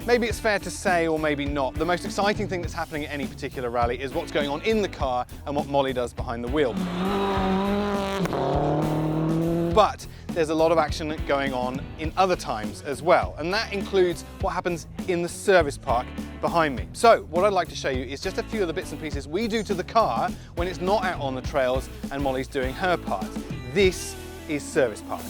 maybe it's fair to say, or maybe not, the most exciting thing that's happening at any particular rally is what's going on in the car and what Molly does behind the wheel. But there's a lot of action going on in other times as well, and that includes what happens in the service park behind me. So what I'd like to show you is just a few of the bits and pieces we do to the car when it's not out on the trails and Molly's doing her part. This is service park.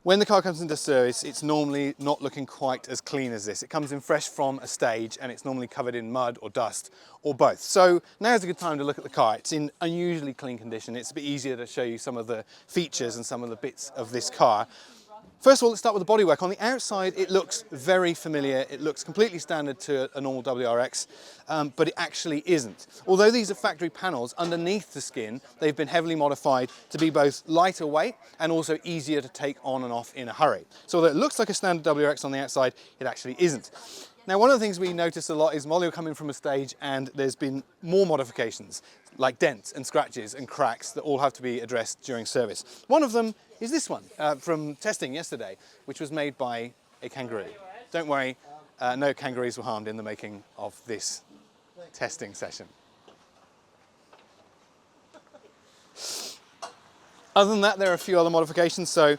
When the car comes into service, it's normally not looking quite as clean as this. It comes in fresh from a stage and it's normally covered in mud or dust or both. So now's a good time to look at the car. It's in unusually clean condition. It's a bit easier to show you some of the features and some of the bits of this car. First of all, let's start with the bodywork. On the outside, it looks very familiar. It looks completely standard to a normal WRX, but it actually isn't. Although these are factory panels, underneath the skin, they've been heavily modified to be both lighter weight and also easier to take on and off in a hurry. So although it looks like a standard WRX on the outside, it actually isn't. Now, one of the things we notice a lot is Molly will come in from a stage and there's been more modifications, like dents and scratches and cracks that all have to be addressed during service. One of them is this one from testing yesterday, which was made by a kangaroo. Don't worry, no kangaroos were harmed in the making of this testing session. Other than that, there are a few other modifications. So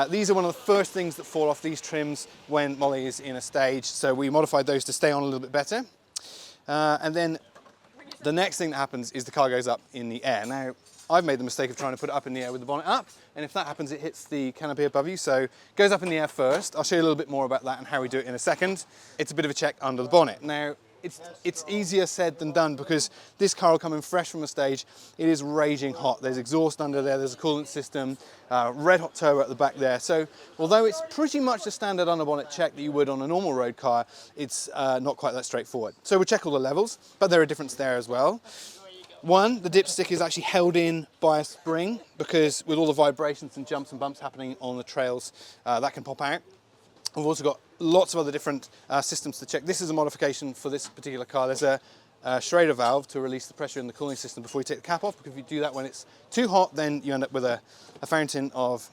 these are one of the first things that fall off these trims when Molly is in a stage. So we modified those to stay on a little bit better. And then the next thing that happens is the car goes up in the air. Now, I've made the mistake of trying to put it up in the air with the bonnet up, and if that happens, it hits the canopy above you, so it goes up in the air first. I'll show you a little bit more about that and how we do it in a second. It's a bit of a check under the bonnet. Now, it's easier said than done because this car will come in fresh from a stage. It is raging hot. There's exhaust under there, there's a coolant system, red hot turbo at the back there. So although it's pretty much a standard under bonnet check that you would on a normal road car, it's not quite that straightforward. So we'll check all the levels, but there are differences there as well. One, the dipstick is actually held in by a spring because with all the vibrations and jumps and bumps happening on the trails, that can pop out. We've also got lots of other different systems to check. This is a modification for this particular car. There's a Schrader valve to release the pressure in the cooling system before you take the cap off, because if you do that when it's too hot, then you end up with a fountain of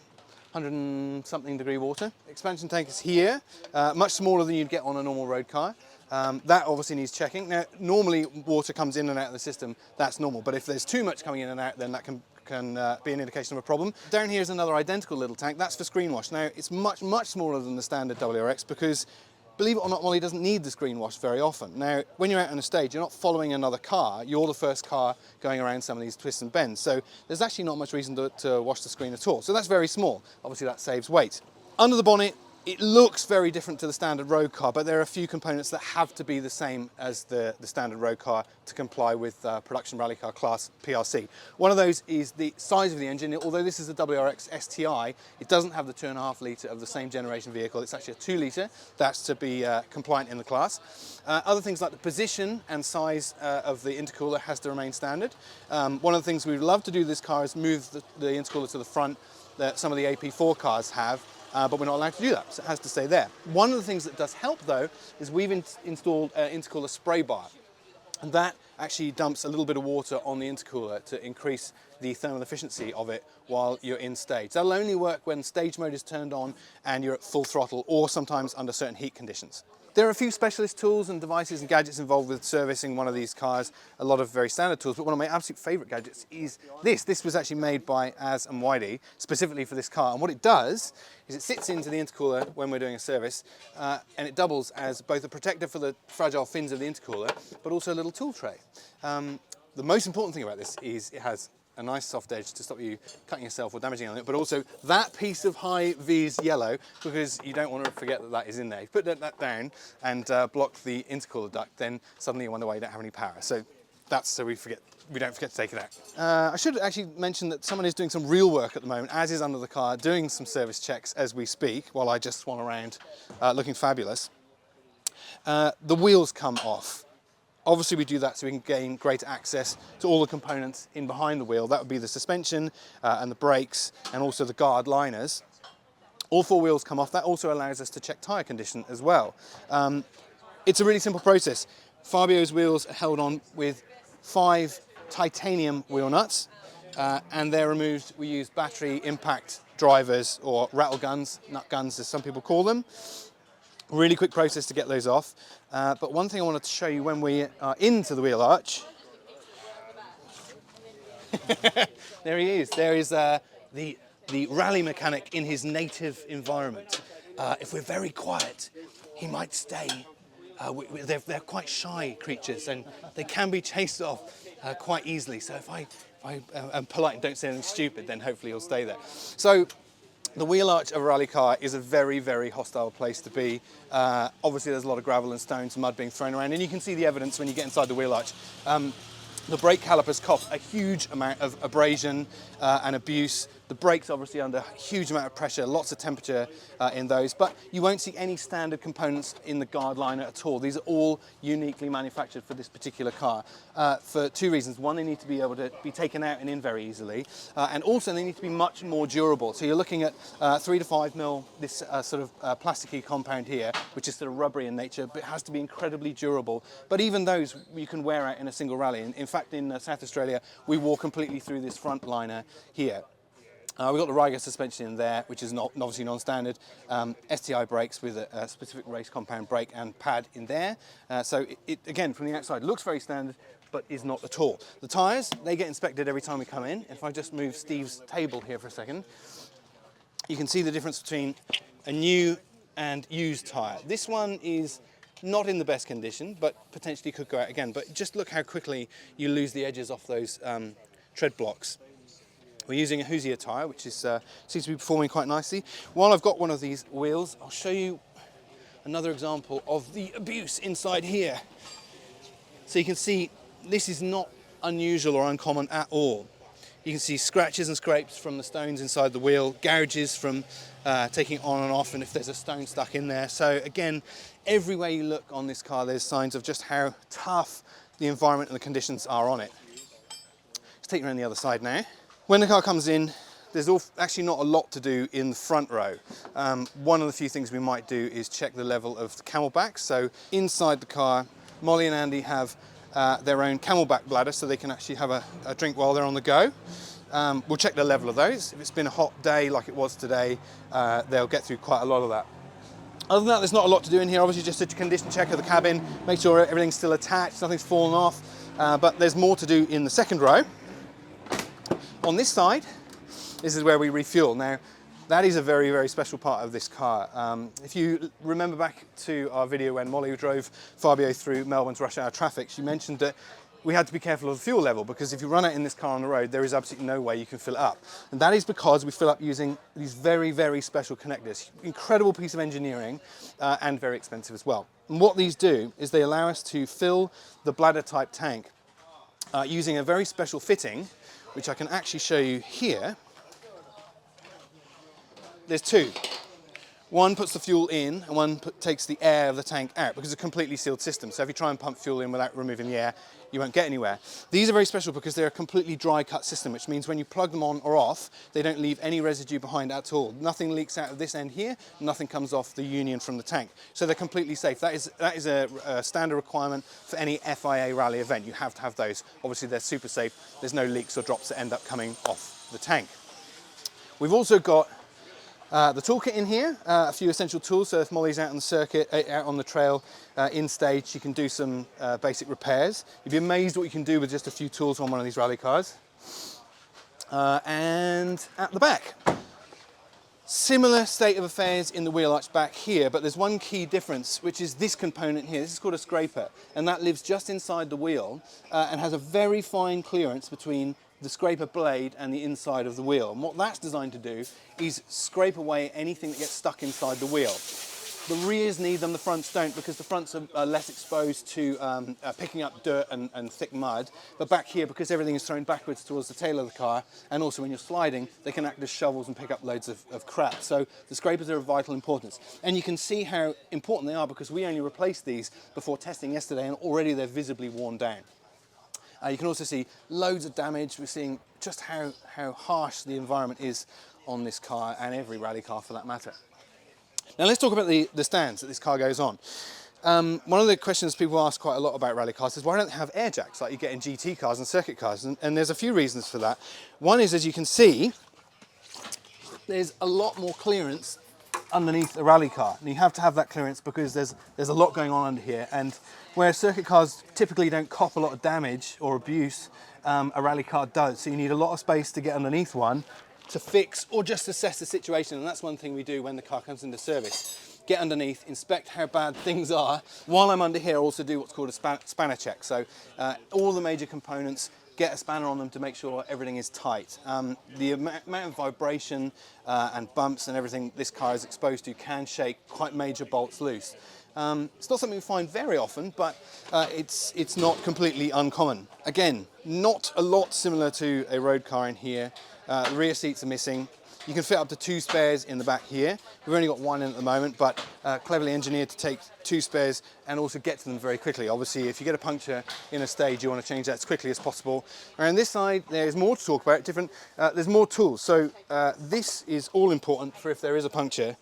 100 and something degree water. Expansion tank is here, much smaller than you'd get on a normal road car. That obviously needs checking. Now, normally water comes in and out of the system, that's normal, but if there's too much coming in and out, then that can be an indication of a problem. Down here is another identical little tank, that's for screen wash. Now, it's much smaller than the standard WRX because, believe it or not, Molly doesn't need the screen wash very often. Now, when you're out on a stage, you're not following another car, you're the first car going around some of these twists and bends, so there's actually not much reason to wash the screen at all. So that's very small, obviously that saves weight. Under the bonnet, it looks very different to the standard road car, but there are a few components that have to be the same as the standard road car to comply with production rally car class PRC. One of those is the size of the engine. Although this is a WRX STI, it doesn't have the 2.5 litre of the same generation vehicle. It's actually a 2 litre. That's to be compliant in the class. Other things like the position and size of the intercooler has to remain standard. One of the things we'd love to do with this car is move the intercooler to the front that some of the AP4 cars have. But we're not allowed to do that, so it has to stay there. One of the things that does help, though, is we've installed an intercooler spray bar. And that actually dumps a little bit of water on the intercooler to increase the thermal efficiency of it while you're in stage. That'll only work when stage mode is turned on and you're at full throttle, or sometimes under certain heat conditions. There are a few specialist tools and devices and gadgets involved with servicing one of these cars, a lot of very standard tools, but one of my absolute favourite gadgets is this. This was actually made by Az and Whitey specifically for this car, and what it does is it sits into the intercooler when we're doing a service, and it doubles as both a protector for the fragile fins of the intercooler, but also a little tool tray. The most important thing about this is it has a nice soft edge to stop you cutting yourself or damaging on it, but also that piece of high V's yellow, because you don't want to forget that that is in there. If you put that down and block the intercooler duct, then suddenly you wonder why you don't have any power. So that's so we don't forget to take it out. I should actually mention that someone is doing some real work at the moment, as is under the car, doing some service checks as we speak, while I just swan around looking fabulous. The wheels come off. Obviously we do that so we can gain greater access to all the components in behind the wheel. That would be the suspension and the brakes and also the guard liners. All 4 wheels come off. That also allows us to check tyre condition as well. It's a really simple process. Fabio's wheels are held on with 5 titanium wheel nuts. and they're removed. We use battery impact drivers, or rattle guns, nut guns as some people call them. Really quick process to get those off. But one thing I wanted to show you when we are into the wheel arch. There he is. There is the rally mechanic in his native environment. If we're very quiet, he might stay. They're quite shy creatures, and they can be chased off quite easily. So if I am polite and don't say anything stupid, then hopefully he'll stay there. So the wheel arch of a rally car is a very, very hostile place to be. Obviously, there's a lot of gravel and stones and mud being thrown around, and you can see the evidence when you get inside the wheel arch. The brake calipers cop a huge amount of abrasion and abuse. The brakes obviously under a huge amount of pressure, lots of temperature in those, but you won't see any standard components in the guard liner at all. These are all uniquely manufactured for this particular car for two reasons. One, they need to be able to be taken out and in very easily, and also they need to be much more durable. So you're looking at 3 to 5 mil, this sort of plasticky compound here, which is sort of rubbery in nature, but it has to be incredibly durable. But even those you can wear out in a single rally. In fact, in South Australia, we wore completely through this front liner here. We've got the Ryger suspension in there, which is obviously non-standard. STI brakes with a specific race compound brake and pad in there. So it, again, from the outside, looks very standard, but is not at all. The tyres, they get inspected every time we come in. If I just move Steve's table here for a second, you can see the difference between a new and used tyre. This one is not in the best condition, but potentially could go out again. But just look how quickly you lose the edges off those tread blocks. We're using a Hoosier tyre, which is, seems to be performing quite nicely. While I've got one of these wheels, I'll show you another example of the abuse inside here. So you can see this is not unusual or uncommon at all. You can see scratches and scrapes from the stones inside the wheel, gouges from taking it on and off, and if there's a stone stuck in there. So again, everywhere you look on this car, there's signs of just how tough the environment and the conditions are on it. Let's take you around the other side now. When the car comes in, there's actually not a lot to do in the front row. One of the few things we might do is check the level of the camelback. So inside the car, Molly and Andy have their own camelback bladder, so they can actually have a drink while they're on the go. We'll check the level of those. If it's been a hot day like it was today, they'll get through quite a lot of that. Other than that, there's not a lot to do in here. Obviously, just a condition check of the cabin, make sure everything's still attached, nothing's fallen off. But there's more to do in the second row. On this side, this is where we refuel. Now, that is a very, very special part of this car. If you remember back to our video when Molly drove Fabio through Melbourne's rush hour traffic, she mentioned that we had to be careful of the fuel level, because if you run out in this car on the road, there is absolutely no way you can fill it up. And that is because we fill up using these very, very special connectors. Incredible piece of engineering and very expensive as well. And what these do is they allow us to fill the bladder type tank using a very special fitting, which I can actually show you here. There's two. One puts the fuel in, and one takes the air of the tank out, because it's a completely sealed system. So if you try and pump fuel in without removing the air, you won't get anywhere. These are very special because they're a completely dry cut system, which means when you plug them on or off, they don't leave any residue behind at all. Nothing leaks out of this end here, nothing comes off the union from the tank. So they're completely safe. That is a standard requirement for any FIA rally event. You have to have those. Obviously they're super safe. There's no leaks or drops that end up coming off the tank. We've also got the toolkit in here, a few essential tools, so if Molly's out on the circuit, out on the trail, in stage, she can do some basic repairs. You'd be amazed what you can do with just a few tools on one of these rally cars. And at the back, similar state of affairs in the wheel arch back here, but there's one key difference, which is this component here. This is called a scraper, and that lives just inside the wheel and has a very fine clearance between the scraper blade and the inside of the wheel. And what that's designed to do is scrape away anything that gets stuck inside the wheel. The rears need them, the fronts don't, because the fronts are less exposed to picking up dirt and thick mud. But back here, because everything is thrown backwards towards the tail of the car, and also when you're sliding, they can act as shovels and pick up loads of crap. So the scrapers are of vital importance. And you can see how important they are, because we only replaced these before testing yesterday, and already they're visibly worn down. You can also see loads of damage. We're seeing just how harsh the environment is on this car, and every rally car for that matter. Now let's talk about the stands that this car goes on. One of the questions people ask quite a lot about rally cars is why don't they have air jacks like you get in GT cars and circuit cars? And there's a few reasons for that. One is, as you can see, there's a lot more clearance underneath a rally car, and you have to have that clearance because there's a lot going on under here. And where circuit cars typically don't cop a lot of damage or abuse, a rally car does. So you need a lot of space to get underneath one to fix or just assess the situation. And that's one thing we do when the car comes into service. Get underneath, inspect how bad things are. While I'm under here, I also do what's called a spanner check. So all the major components, get a spanner on them to make sure everything is tight. The amount of vibration and bumps and everything this car is exposed to can shake quite major bolts loose. It's not something we find very often, but it's not completely uncommon. Again, not a lot similar to a road car in here. The rear seats are missing. You can fit up to 2 spares in the back here. We've only got 1 in at the moment, but cleverly engineered to take 2 spares and also get to them very quickly. Obviously, if you get a puncture in a stage, you want to change that as quickly as possible. Around this side, there's more to talk about, there's more tools. So this is all important for if there is a puncture.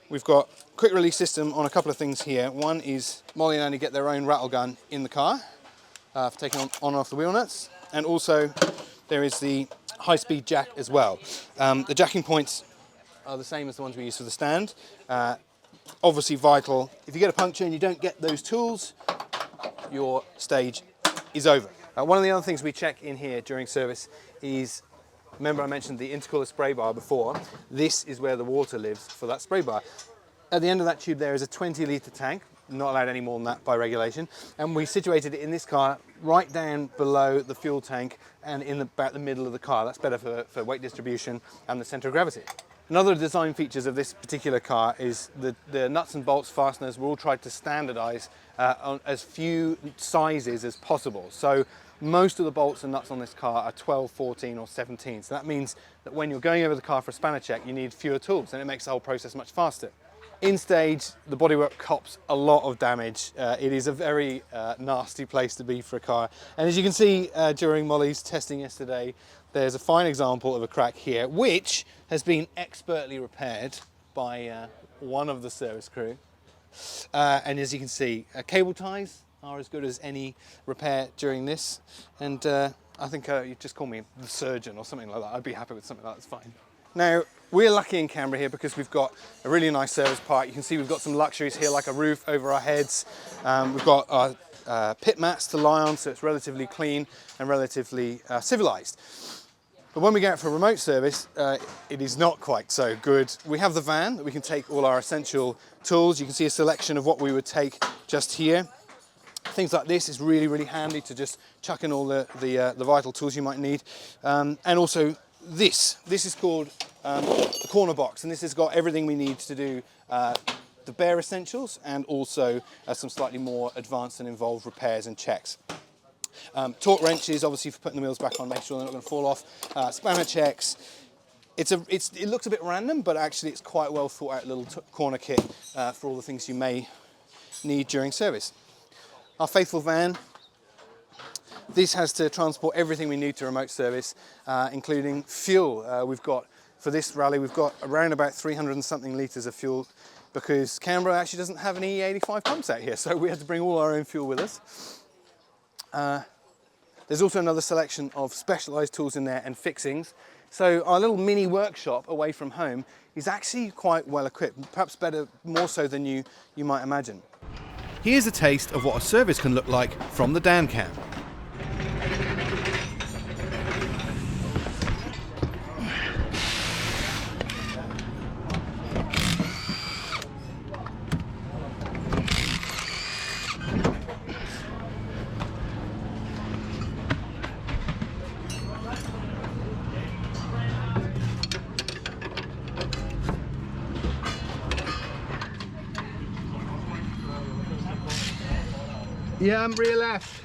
We've got quick release system on a couple of things here. One is Molly and Andy get their own rattle gun in the car for taking on and off the wheel nuts. And also there is the high-speed jack as well. The jacking points are the same as the ones we use for the stand. Obviously vital. If you get a puncture and you don't get those tools, your stage is over. One of the other things we check in here during service is, remember I mentioned the intercooler spray bar before, this is where the water lives for that spray bar. At the end of that tube there is a 20-litre tank, not allowed any more than that by regulation, and we situated it in this car right down below the fuel tank and in about the middle of the car. That's better for weight distribution and the centre of gravity. Another design features of this particular car is the nuts and bolts fasteners were all tried to standardise on as few sizes as possible. So most of the bolts and nuts on this car are 12, 14 or 17. So that means that when you're going over the car for a spanner check, you need fewer tools and it makes the whole process much faster. In stage, the bodywork cops a lot of damage. It is a very nasty place to be for a car. And as you can see during Molly's testing yesterday, there's a fine example of a crack here, which has been expertly repaired by one of the service crew. And as you can see, cable ties are as good as any repair during this. And I think you just call me the surgeon or something like that. I'd be happy with something like that, it's fine. Now, we're lucky in Canberra here because we've got a really nice service park. You can see we've got some luxuries here, like a roof over our heads. We've got our pit mats to lie on, so it's relatively clean and relatively civilized. But when we go out for remote service, it is not quite so good. We have the van that we can take all our essential tools. You can see a selection of what we would take just here. Things like this is really, really handy to just chuck in all the vital tools you might need. And also this is called the corner box, and this has got everything we need to do the bare essentials and also some slightly more advanced and involved repairs and checks. Torque wrenches, obviously for putting the wheels back on, make sure they're not going to fall off. Spanner checks. It looks a bit random, but actually it's quite well thought out little corner kit for all the things you may need during service. Our faithful van. This has to transport everything we need to remote service, including fuel. We've got, for this rally, we've got around about 300 and something litres of fuel because Canberra actually doesn't have any E85 pumps out here, so we had to bring all our own fuel with us. There's also another selection of specialised tools in there and fixings. So our little mini workshop away from home is actually quite well equipped, perhaps better, more so than you might imagine. Here's a taste of what a service can look like from the DanCam. Yeah, I'm rear left.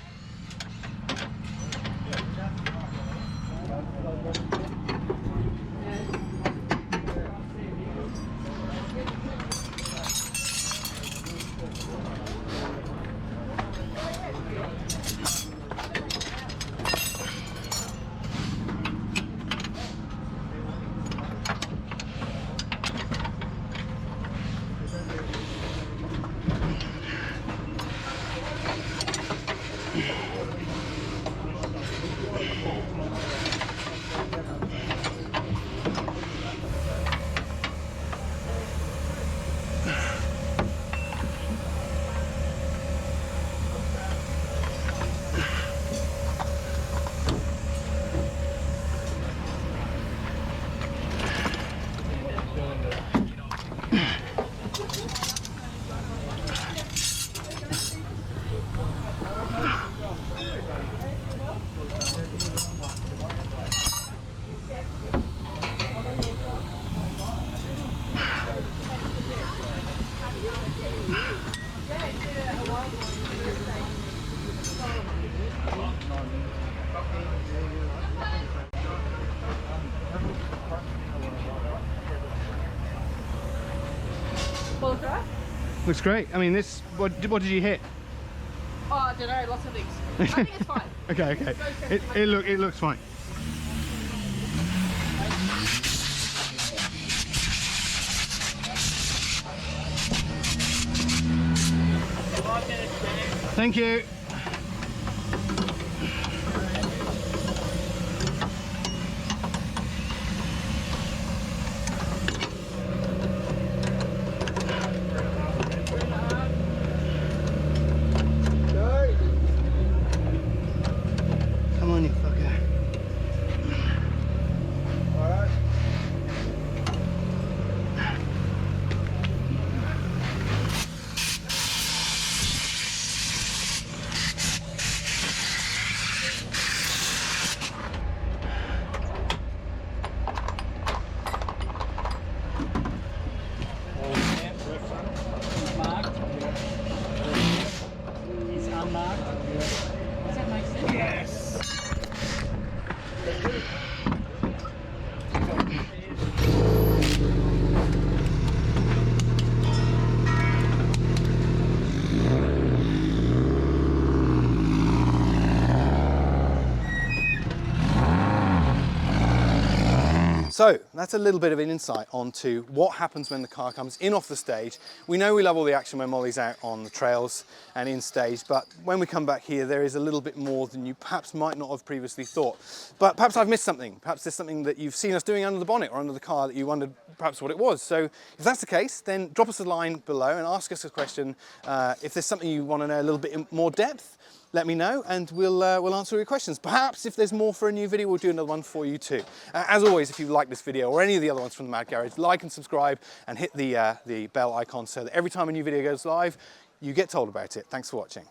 Full drive? Looks great. I mean, this. What did you hit? Oh, I don't know, lots of things. I think it's fine. Okay, okay. It looks fine. Thank you. Come on, you fucker. All right. So that's a little bit of an insight onto what happens when the car comes in off the stage. We know we love all the action when Molly's out on the trails and in stage, but when we come back here, there is a little bit more than you perhaps might not have previously thought. But perhaps I've missed something. Perhaps there's something that you've seen us doing under the bonnet or under the car that you wondered perhaps what it was. So if that's the case, then drop us a line below and ask us a question. If there's something you want to know a little bit in more depth, let me know and we'll answer your questions. Perhaps if there's more for a new video, we'll do another one for you too. As always, if you like this video or any of the other ones from the Mad Garage, like and subscribe and hit the bell icon so that every time a new video goes live, you get told about it. Thanks for watching.